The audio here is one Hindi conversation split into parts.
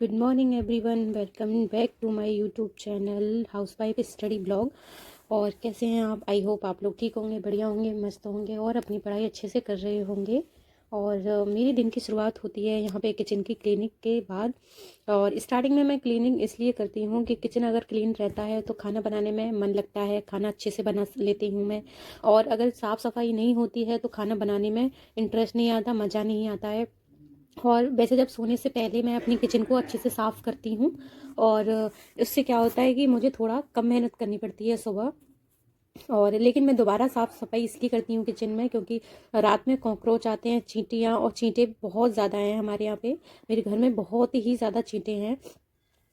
Good morning everyone, welcome back to my YouTube channel housewife study blog. और कैसे हैं आप? आई होप आप लोग ठीक होंगे, बढ़िया होंगे, मस्त होंगे और अपनी पढ़ाई अच्छे से कर रहे होंगे। और मेरी दिन की शुरुआत होती है यहाँ पे किचन की क्लीनिंग के बाद। और स्टार्टिंग में मैं क्लीनिंग इसलिए करती हूँ कि किचन अगर क्लीन रहता है तो खाना बनाने में मन लगता है, खाना अच्छे से बना लेती हूँ मैं। और अगर साफ़ सफाई नहीं होती है तो खाना बनाने में इंटरेस्ट नहीं आता, मज़ा नहीं आता है। और वैसे जब सोने से पहले मैं अपनी किचन को अच्छे से साफ़ करती हूँ। और इससे क्या होता है कि मुझे थोड़ा कम मेहनत करनी पड़ती है सुबह। और लेकिन मैं दोबारा साफ़ सफाई इसलिए करती हूँ किचन में क्योंकि रात में कॉकरोच आते हैं, चींटियाँ, और चींटे बहुत ज़्यादा हैं हमारे यहाँ पे। मेरे घर में बहुत ही ज़्यादा चींटे हैं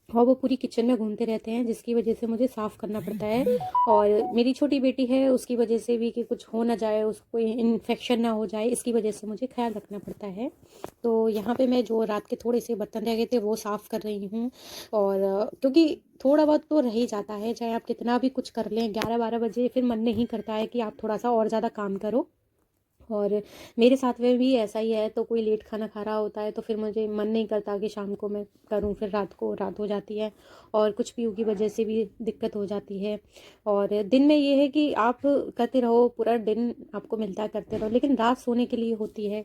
और वो पूरी किचन में घूमते रहते हैं, जिसकी वजह से मुझे साफ़ करना पड़ता है। और मेरी छोटी बेटी है, उसकी वजह से भी कि कुछ हो ना जाए, उसको इन्फेक्शन ना हो जाए, इसकी वजह से मुझे ख्याल रखना पड़ता है। तो यहाँ पे मैं जो रात के थोड़े से बर्तन रह गए थे वो साफ़ कर रही हूँ। और क्योंकि थोड़ा बहुत तो रह ही जाता है, चाहे आप कितना भी कुछ कर लें, 11-12 बजे फिर मन नहीं करता है कि आप थोड़ा सा और ज़्यादा काम करो। और मेरे साथ में भी ऐसा ही है, तो कोई लेट खाना खा रहा होता है तो फिर मुझे मन नहीं करता कि शाम को मैं करूं, फिर रात को रात हो जाती है और कुछ पीयू की वजह से भी दिक्कत हो जाती है। और दिन में ये है कि आप करते रहो, पूरा दिन आपको मिलता है करते रहो, लेकिन रात सोने के लिए होती है।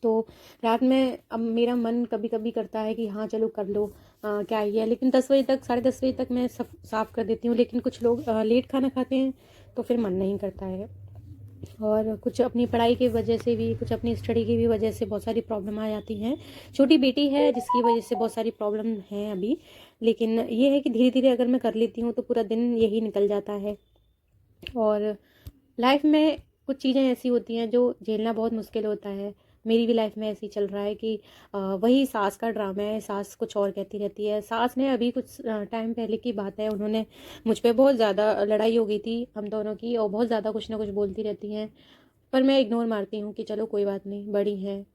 तो रात में अब मेरा मन कभी कभी करता है कि हाँ चलो कर लो, क्या ही है, लेकिन 10 बजे तक, 10:30 बजे तक मैं सब साफ़ कर देती हूँ। लेकिन कुछ लोग लेट खाना खाते हैं तो फिर मन नहीं करता है। और कुछ अपनी पढ़ाई की वजह से भी, कुछ अपनी स्टडी की भी वजह से बहुत सारी प्रॉब्लम आ जाती हैं। छोटी बेटी है जिसकी वजह से बहुत सारी प्रॉब्लम हैं अभी। लेकिन ये है कि धीरे धीरे अगर मैं कर लेती हूँ तो पूरा दिन यही निकल जाता है। और लाइफ में कुछ चीज़ें ऐसी होती हैं जो झेलना बहुत मुश्किल होता है। मेरी भी लाइफ में ऐसी चल रहा है कि वही सास का ड्रामा है। सास कुछ और कहती रहती है। सास ने अभी कुछ टाइम पहले की बात है, उन्होंने मुझ पे बहुत ज़्यादा लड़ाई हो गई थी हम दोनों की, और बहुत ज़्यादा कुछ ना कुछ बोलती रहती हैं। पर मैं इग्नोर मारती हूँ कि चलो कोई बात नहीं, बड़ी हैं,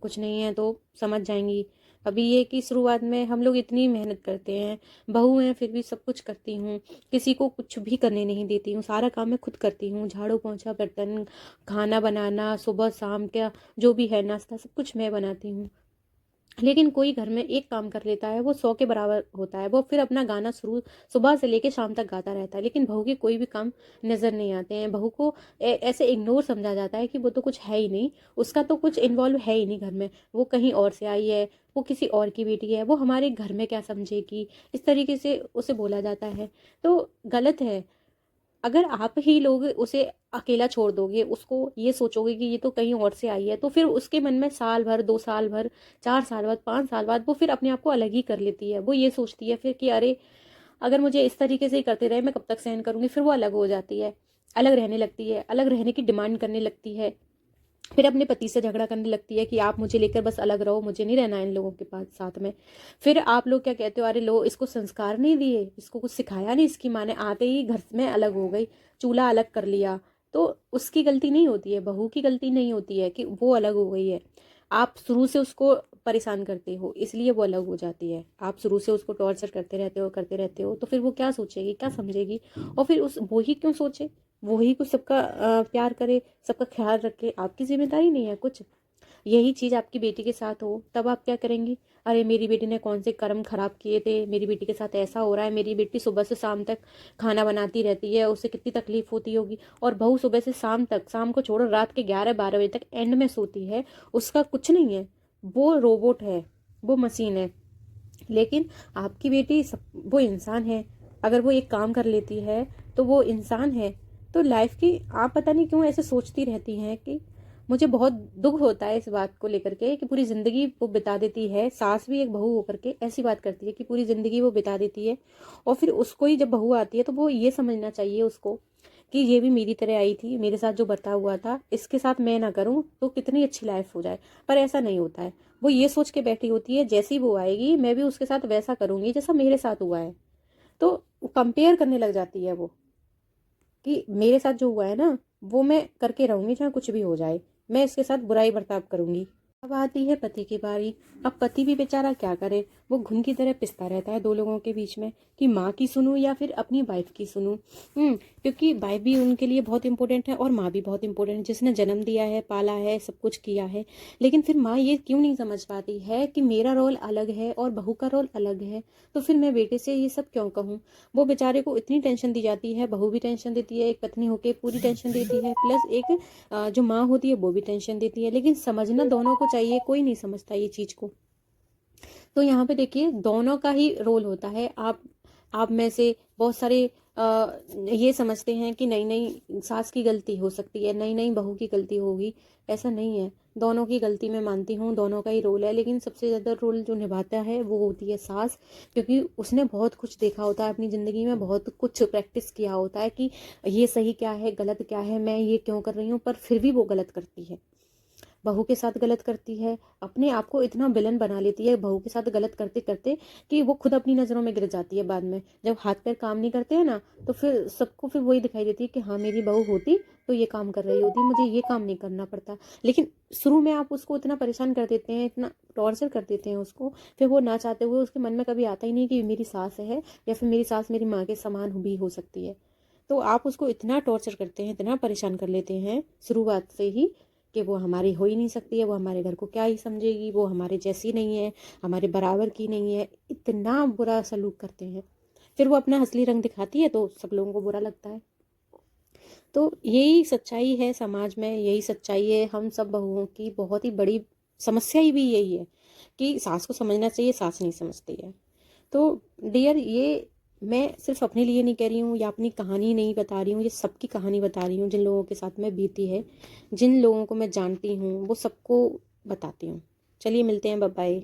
कुछ नहीं है तो समझ जाएंगी। अभी ये कि शुरुआत में हम लोग इतनी मेहनत करते हैं, बहू हैं फिर भी सब कुछ करती हूँ, किसी को कुछ भी करने नहीं देती हूँ, सारा काम मैं खुद करती हूँ, झाड़ू पोंछा, बर्तन, खाना बनाना, सुबह शाम का जो भी है नाश्ता, सब कुछ मैं बनाती हूँ। लेकिन कोई घर में एक काम कर लेता है वो 100 के बराबर होता है, वो फिर अपना गाना शुरू सुबह से लेके शाम तक गाता रहता है, लेकिन बहू के कोई भी काम नज़र नहीं आते हैं। बहू को ऐसे इग्नोर समझा जाता है कि वो तो कुछ है ही नहीं, उसका तो कुछ इन्वॉल्व है ही नहीं घर में, वो कहीं और से आई है, वो किसी और की बेटी है, वो हमारे घर में क्या समझेगी, इस तरीके से उसे बोला जाता है। तो गलत है। अगर आप ही लोग उसे अकेला छोड़ दोगे, उसको ये सोचोगे कि ये तो कहीं और से आई है, तो फिर उसके मन में साल भर, 2 साल भर, 4 साल बाद, 5 साल बाद वो फिर अपने आप को अलग ही कर लेती है। वो ये सोचती है फिर कि अरे, अगर मुझे इस तरीके से ही करते रहे मैं कब तक सहन करूंगी। फिर वो अलग हो जाती है, अलग रहने लगती है, अलग रहने की डिमांड करने लगती है। फिर अपने पति से झगड़ा करने लगती है कि आप मुझे लेकर बस अलग रहो, मुझे नहीं रहना इन लोगों के पास साथ में। फिर आप लोग क्या कहते हो, अरे लो, इसको संस्कार नहीं दिए, इसको कुछ सिखाया नहीं, इसकी माँ ने आते ही घर में अलग हो गई, चूल्हा अलग कर लिया। तो उसकी गलती नहीं होती है, बहू की गलती नहीं होती है कि वो अलग हो गई है। आप शुरू से उसको परेशान करते हो इसलिए वो अलग हो जाती है। आप शुरू से उसको टॉर्चर करते रहते हो तो फिर वो क्या सोचेगी, क्या समझेगी। और फिर उस वो ही क्यों सोचे, वो ही कुछ सबका प्यार करे, सबका ख्याल रखे, आपकी जिम्मेदारी नहीं है कुछ। यही चीज़ आपकी बेटी के साथ हो तब आप क्या करेंगी? अरे मेरी बेटी ने कौन से कर्म खराब किए थे, मेरी बेटी के साथ ऐसा हो रहा है, मेरी बेटी सुबह से शाम तक खाना बनाती रहती है, उसे कितनी तकलीफ होती होगी। और बहू सुबह से शाम तक, शाम को छोड़ो, रात के 11-12 बजे तक एंड में सोती है, उसका कुछ नहीं है, वो रोबोट है, वो मशीन है। लेकिन आपकी बेटी वो इंसान है। अगर वो एक काम कर लेती है तो वो इंसान है। तो लाइफ की आप पता नहीं क्यों ऐसे सोचती रहती हैं कि मुझे बहुत दुख होता है इस बात को लेकर के कि पूरी ज़िंदगी वो बिता देती है, सास भी एक बहू होकर के ऐसी बात करती है कि पूरी ज़िंदगी वो बिता देती है। और फिर उसको ही जब बहू आती है तो वो ये समझना चाहिए उसको कि ये भी मेरी तरह आई थी, मेरे साथ जो बर्ताव हुआ था इसके साथ मैं ना करूं तो कितनी अच्छी लाइफ हो जाए। पर ऐसा नहीं होता है। वो ये सोच के बैठी होती है जैसी वो आएगी मैं भी उसके साथ वैसा करूंगी जैसा मेरे साथ हुआ है। तो कंपेयर करने लग जाती है वो कि मेरे साथ जो हुआ है ना वो मैं करके रहूंगी, चाहे कुछ भी हो जाए, मैं इसके साथ बुराई बर्ताव करूंगी। अब आती है पति की बारी। अब पति भी बेचारा क्या करे, वो घुन की तरह पिसता रहता है दो लोगों के बीच में कि माँ की सुनूं या फिर अपनी वाइफ की सुनूं। क्योंकि वाइफ भी उनके लिए बहुत इंपॉर्टेंट है और माँ भी बहुत इंपॉर्टेंट है, जिसने जन्म दिया है, पाला है, सब कुछ किया है। लेकिन फिर माँ ये क्यों नहीं समझ पाती है कि मेरा रोल अलग है और बहू का रोल अलग है, तो फिर मैं बेटे से ये सब क्यों कहूँ। वो बेचारे को इतनी टेंशन दी जाती है, बहू भी टेंशन देती है, एक पत्नी होके पूरी टेंशन देती है, प्लस एक जो माँ होती है वो भी टेंशन देती है। लेकिन समझना दोनों को चाहिए, कोई नहीं समझता ये चीज़ को। तो यहाँ पे देखिए दोनों का ही रोल होता है। आप में से बहुत सारे ये समझते हैं कि नहीं नहीं सास की गलती हो सकती है, नहीं नहीं बहू की गलती होगी। ऐसा नहीं है, दोनों की गलती मैं मानती हूँ, दोनों का ही रोल है। लेकिन सबसे ज़्यादा रोल जो निभाता है वो होती है सास, क्योंकि उसने बहुत कुछ देखा होता है अपनी ज़िंदगी में, बहुत कुछ प्रैक्टिस किया होता है कि ये सही क्या है, गलत क्या है, मैं ये क्यों कर रही हूँ, पर फिर भी वो गलत करती है, बहू के साथ गलत करती है। अपने आप को इतना विलन बना लेती है बहू के साथ गलत करते करते कि वो खुद अपनी नज़रों में गिर जाती है। बाद में जब हाथ पैर काम नहीं करते हैं ना, तो फिर सबको फिर वही दिखाई देती है कि हाँ मेरी बहू होती तो ये काम कर रही होती, मुझे ये काम नहीं करना पड़ता। लेकिन शुरू में आप उसको इतना परेशान कर देते हैं, इतना टॉर्चर कर देते हैं उसको, फिर वो ना चाहते हुए उसके मन में कभी आता ही नहीं कि मेरी सास है या फिर मेरी सास मेरी माँ के समान भी हो सकती है। तो आप उसको इतना टॉर्चर करते हैं, इतना परेशान कर लेते हैं शुरुआत से ही कि वो हमारी हो ही नहीं सकती है, वो हमारे घर को क्या ही समझेगी, वो हमारे जैसी नहीं है, हमारे बराबर की नहीं है, इतना बुरा सलूक करते हैं। फिर वो अपना असली रंग दिखाती है तो सब लोगों को बुरा लगता है। तो यही सच्चाई है समाज में, यही सच्चाई है हम सब बहुओं की। बहुत ही बड़ी समस्या ही भी यही है कि सास को समझना चाहिए, सास नहीं समझती है। तो डियर, ये मैं सिर्फ अपने लिए नहीं कह रही हूँ या अपनी कहानी नहीं बता रही हूँ, ये सबकी कहानी बता रही हूँ। जिन लोगों के साथ में बीती है, जिन लोगों को मैं जानती हूँ, वो सबको बताती हूँ। चलिए मिलते हैं, बाय बाय।